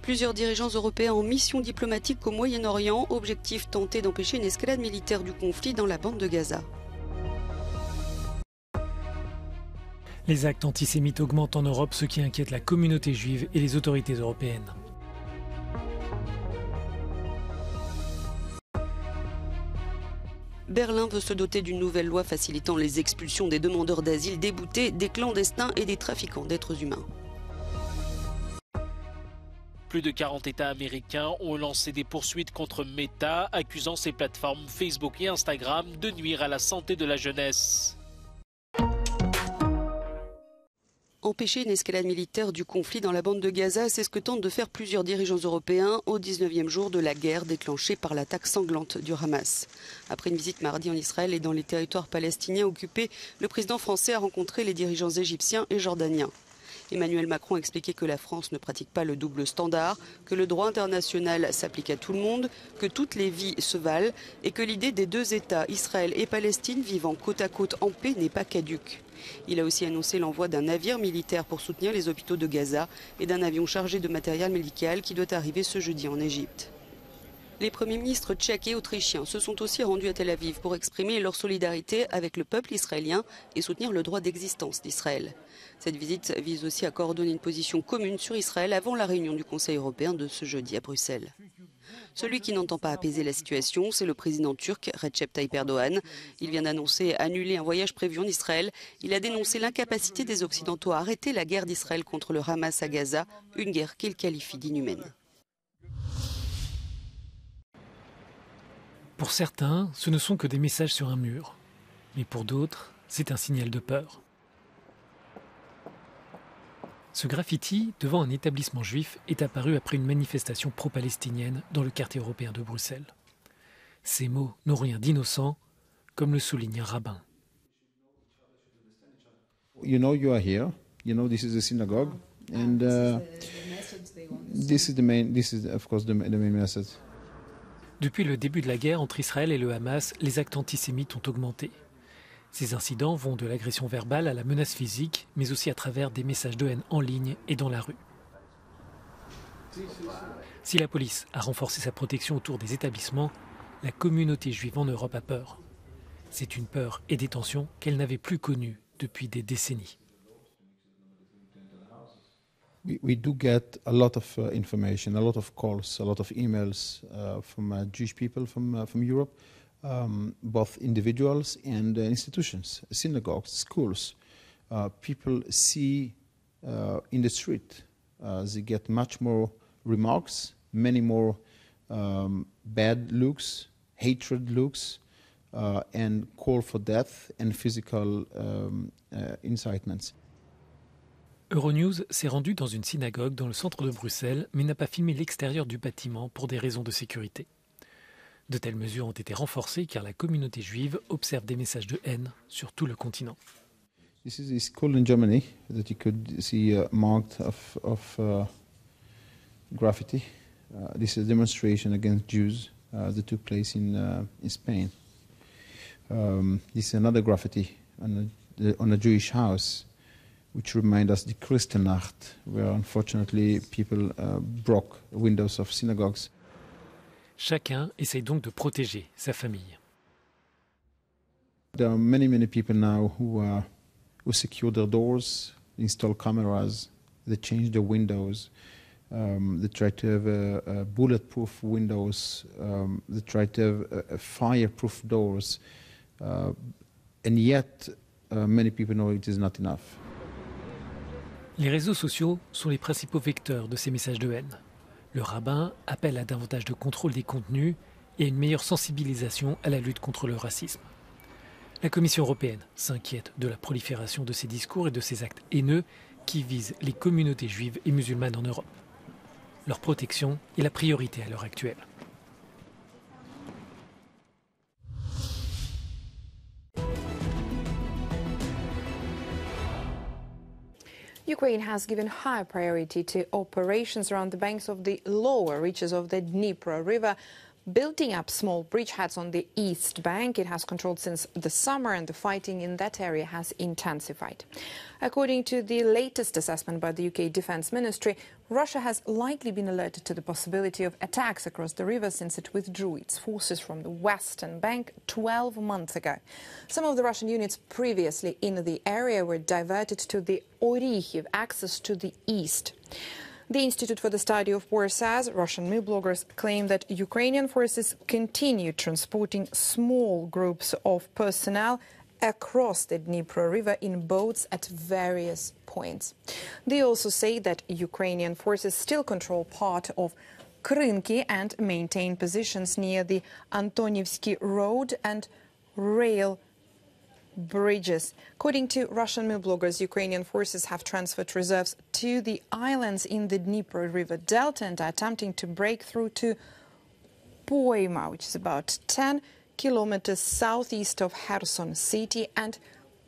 Plusieurs dirigeants européens en mission diplomatique au Moyen-Orient, objectif tenter d'empêcher une escalade militaire du conflit dans la bande de Gaza. Les actes antisémites augmentent en Europe, ce qui inquiète la communauté juive et les autorités européennes. Berlin veut se doter d'une nouvelle loi facilitant les expulsions des demandeurs d'asile déboutés, des clandestins et des trafiquants d'êtres humains. Plus de 40 États américains ont lancé des poursuites contre Meta, accusant ses plateformes Facebook et Instagram de nuire à la santé de la jeunesse. Empêcher une escalade militaire du conflit dans la bande de Gaza, c'est ce que tentent de faire plusieurs dirigeants européens au 19e jour de la guerre déclenchée par l'attaque sanglante du Hamas. Après une visite mardi en Israël et dans les territoires palestiniens occupés, le président français a rencontré les dirigeants égyptiens et jordaniens. Emmanuel Macron a expliqué que la France ne pratique pas le double standard, que le droit international s'applique à tout le monde, que toutes les vies se valent et que l'idée des deux États, Israël et Palestine, vivant côte à côte en paix n'est pas caduque. Il a aussi annoncé l'envoi d'un navire militaire pour soutenir les hôpitaux de Gaza et d'un avion chargé de matériel médical qui doit arriver ce jeudi en Égypte. Les premiers ministres tchèques et autrichiens se sont aussi rendus à Tel Aviv pour exprimer leur solidarité avec le peuple israélien et soutenir le droit d'existence d'Israël. Cette visite vise aussi à coordonner une position commune sur Israël avant la réunion du Conseil européen de ce jeudi à Bruxelles. Celui qui n'entend pas apaiser la situation, c'est le président turc Recep Tayyip Erdogan. Il vient d'annoncer annuler un voyage prévu en Israël. Il a dénoncé l'incapacité des Occidentaux à arrêter la guerre d'Israël contre le Hamas à Gaza, une guerre qu'il qualifie d'inhumaine. Pour certains, ce ne sont que des messages sur un mur. Mais pour d'autres, c'est un signal de peur. Ce graffiti devant un établissement juif est apparu après une manifestation pro-palestinienne dans le quartier européen de Bruxelles. Ces mots n'ont rien d'innocent, comme le souligne un rabbin. You know you are here. You know this is a synagogue, and this is of course the main message. Depuis le début de la guerre entre Israël et le Hamas, les actes antisémites ont augmenté. Ces incidents vont de l'agression verbale à la menace physique, mais aussi à travers des messages de haine en ligne et dans la rue. Si la police a renforcé sa protection autour des établissements, la communauté juive en Europe a peur. C'est une peur et des tensions qu'elle n'avait plus connues depuis des décennies. We do get a lot of information, a lot of calls, a lot of emails from Jewish people from Europe. Both individuals and institutions, synagogues, schools. People see in the street, they get much more remarks, many more bad looks, hatred looks, and call for death and physical incitements. Euronews s'est rendu dans une synagogue dans le centre de Bruxelles, mais n'a pas filmé l'extérieur du bâtiment pour des raisons de sécurité. De telles mesures ont été renforcées car la communauté juive observe des messages de haine sur tout le continent. This is a school in Germany that you could see marked of graffiti. This is a demonstration against Jews that took place in Spain. This is another graffiti on a Jewish house, which reminds us the Kristallnacht, where unfortunately people broke windows of synagogues. Chacun essaye donc de protéger sa famille. There are many people now who secure their doors, install cameras, they change their windows, they try to have bulletproof windows, they try to have fireproof doors, and yet many people know it is not enough. Les réseaux sociaux sont les principaux vecteurs de ces messages de haine. Le rabbin appelle à davantage de contrôle des contenus et à une meilleure sensibilisation à la lutte contre le racisme. La Commission européenne s'inquiète de la prolifération de ces discours et de ces actes haineux qui visent les communautés juives et musulmanes en Europe. Leur protection est la priorité à l'heure actuelle. Ukraine has given high priority to operations around the banks of the lower reaches of the Dnipro River building up small bridgeheads on the east bank. It has controlled since the summer, and the fighting in that area has intensified. According to the latest assessment by the UK Defence Ministry, Russia has likely been alerted to the possibility of attacks across the river since it withdrew its forces from the western bank 12 months ago. Some of the Russian units previously in the area were diverted to the Orikhiv axis to the east. The Institute for the Study of War says Russian news bloggers claim that Ukrainian forces continue transporting small groups of personnel across the Dnipro River in boats at various points. They also say that Ukrainian forces still control part of Krynki and maintain positions near the Antonivsky Road and rail bridges. According to Russian news bloggers, Ukrainian forces have transferred reserves to the islands in the Dnipro River Delta and are attempting to break through to Poima, which is about 10 kilometers southeast of Kherson city, and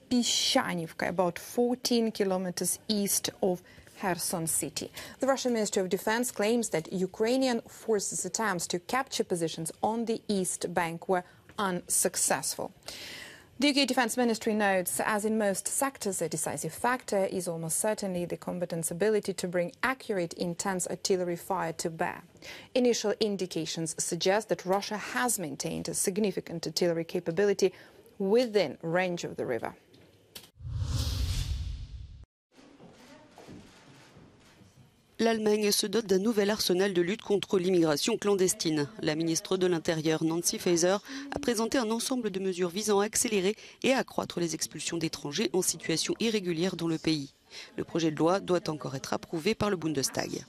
Pishanivka, about 14 kilometers east of Kherson city. The Russian Ministry of Defense claims that Ukrainian forces' attempts to capture positions on the east bank were unsuccessful. The UK Defence Ministry notes, as in most sectors, a decisive factor is almost certainly the combatant's ability to bring accurate, intense artillery fire to bear. Initial indications suggest that Russia has maintained a significant artillery capability within range of the river. L'Allemagne se dote d'un nouvel arsenal de lutte contre l'immigration clandestine. La ministre de l'Intérieur, Nancy Faeser, a présenté un ensemble de mesures visant à accélérer et à accroître les expulsions d'étrangers en situation irrégulière dans le pays. Le projet de loi doit encore être approuvé par le Bundestag.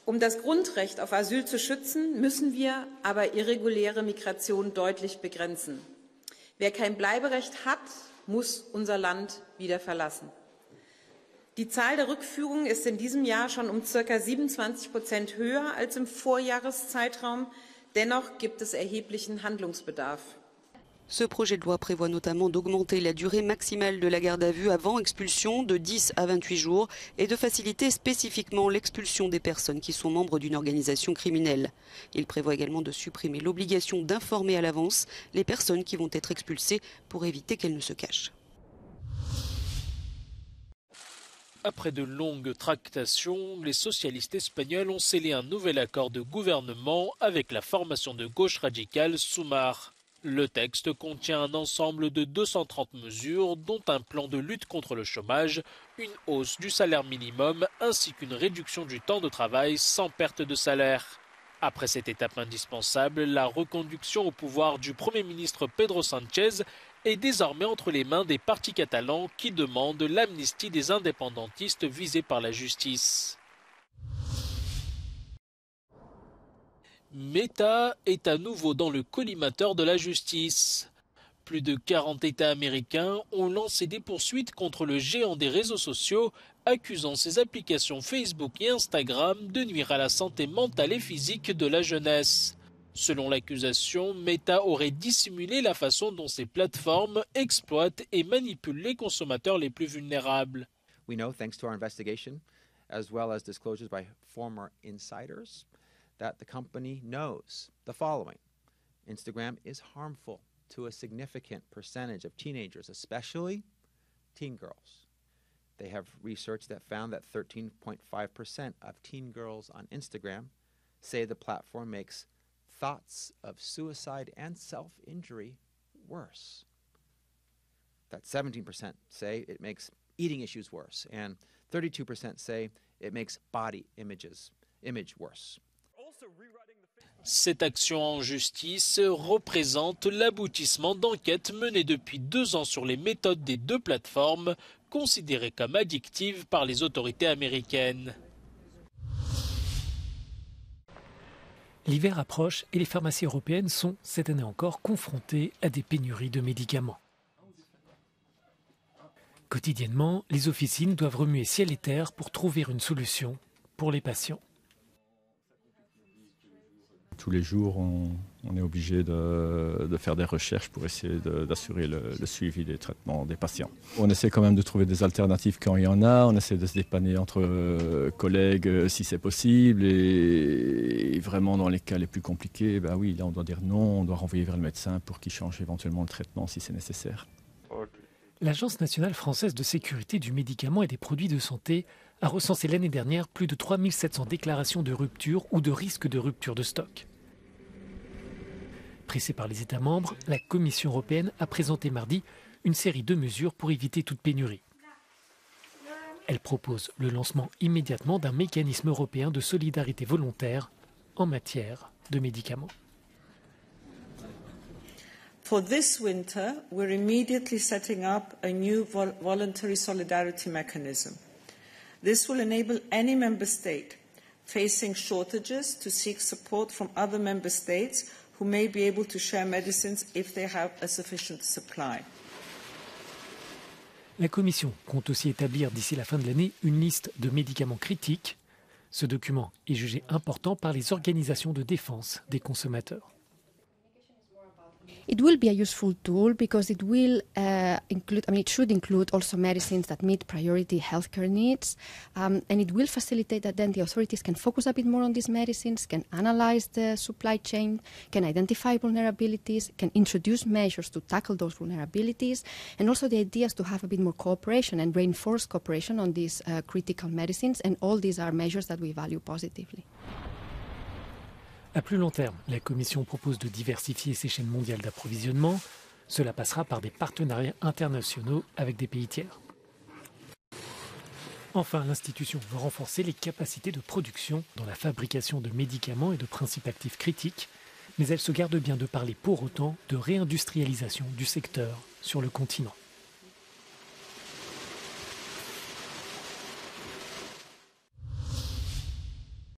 Um das Grundrecht auf Asyl zu schützen, müssen wir aber irreguläre Migration deutlich begrenzen. Wer kein Bleiberecht hat, muss unser Land wieder verlassen. Die Zahl der Rückführungen ist in diesem Jahr schon um ca. 27% höher als im Vorjahreszeitraum. Dennoch gibt es erheblichen Handlungsbedarf. Ce projet de loi prévoit notamment d'augmenter la durée maximale de la garde à vue avant expulsion de 10 à 28 jours et de faciliter spécifiquement l'expulsion des personnes qui sont membres d'une organisation criminelle. Il prévoit également de supprimer l'obligation d'informer à l'avance les personnes qui vont être expulsées pour éviter qu'elles ne se cachent. Après de longues tractations, les socialistes espagnols ont scellé un nouvel accord de gouvernement avec la formation de gauche radicale Sumar. Le texte contient un ensemble de 230 mesures, dont un plan de lutte contre le chômage, une hausse du salaire minimum ainsi qu'une réduction du temps de travail sans perte de salaire. Après cette étape indispensable, la reconduction au pouvoir du Premier ministre Pedro Sánchez est désormais entre les mains des partis catalans qui demandent l'amnistie des indépendantistes visés par la justice. Meta est à nouveau dans le collimateur de la justice. Plus de 40 États américains ont lancé des poursuites contre le géant des réseaux sociaux, accusant ses applications Facebook et Instagram de nuire à la santé mentale et physique de la jeunesse. Selon l'accusation, Meta aurait dissimulé la façon dont ces plateformes exploitent et manipulent les consommateurs les plus vulnérables. We know, thanks to our investigation, as well as disclosures by former insiders, that the company knows the following. Instagram is harmful to a significant percentage of teenagers, especially teen girls. They have research that found that 13.5% of teen girls on Instagram say the platform makes thoughts of suicide and self-injury worse. That 17% say it makes eating issues worse, and 32% say it makes body image worse. Cette action en justice représente l'aboutissement d'enquêtes menées depuis 2 ans sur les méthodes des deux plateformes, considérées comme addictives par les autorités américaines. L'hiver approche et les pharmacies européennes sont, cette année encore, confrontées à des pénuries de médicaments. Quotidiennement, les officines doivent remuer ciel et terre pour trouver une solution pour les patients. tous les jours, on est obligé de faire des recherches pour essayer d'assurer le suivi des traitements des patients. On essaie quand même de trouver des alternatives quand il y en a, on essaie de se dépanner entre collègues si c'est possible, et vraiment dans les cas les plus compliqués, ben oui, là on doit dire non, on doit renvoyer vers le médecin pour qu'il change éventuellement le traitement si c'est nécessaire. L'Agence nationale française de sécurité du médicament et des produits de santé a recensé l'année dernière plus de 3700 déclarations de rupture ou de risque de rupture de stock. Pressée par les États membres, la Commission européenne a présenté mardi une série de mesures pour éviter toute pénurie. Elle propose le lancement immédiatement d'un mécanisme européen de solidarité volontaire en matière de médicaments. For this winter, we're immediately setting up a new voluntary solidarity mechanism. This will enable any member state facing shortages to seek support from other member states who may be able to share medicines if they have a sufficient supply. La Commission compte aussi établir d'ici la fin de l'année une liste de médicaments critiques. Ce document est jugé important par les organisations de défense des consommateurs. It will be a useful tool because it will it should include also medicines that meet priority healthcare needs, and it will facilitate that then the authorities can focus a bit more on these medicines, can analyze the supply chain, can identify vulnerabilities, can introduce measures to tackle those vulnerabilities, and also the idea is to have a bit more cooperation and reinforce cooperation on these critical medicines, and all these are measures that we value positively. À plus long terme, la Commission propose de diversifier ses chaînes mondiales d'approvisionnement. Cela passera par des partenariats internationaux avec des pays tiers. Enfin, l'institution veut renforcer les capacités de production dans la fabrication de médicaments et de principes actifs critiques, mais elle se garde bien de parler pour autant de réindustrialisation du secteur sur le continent.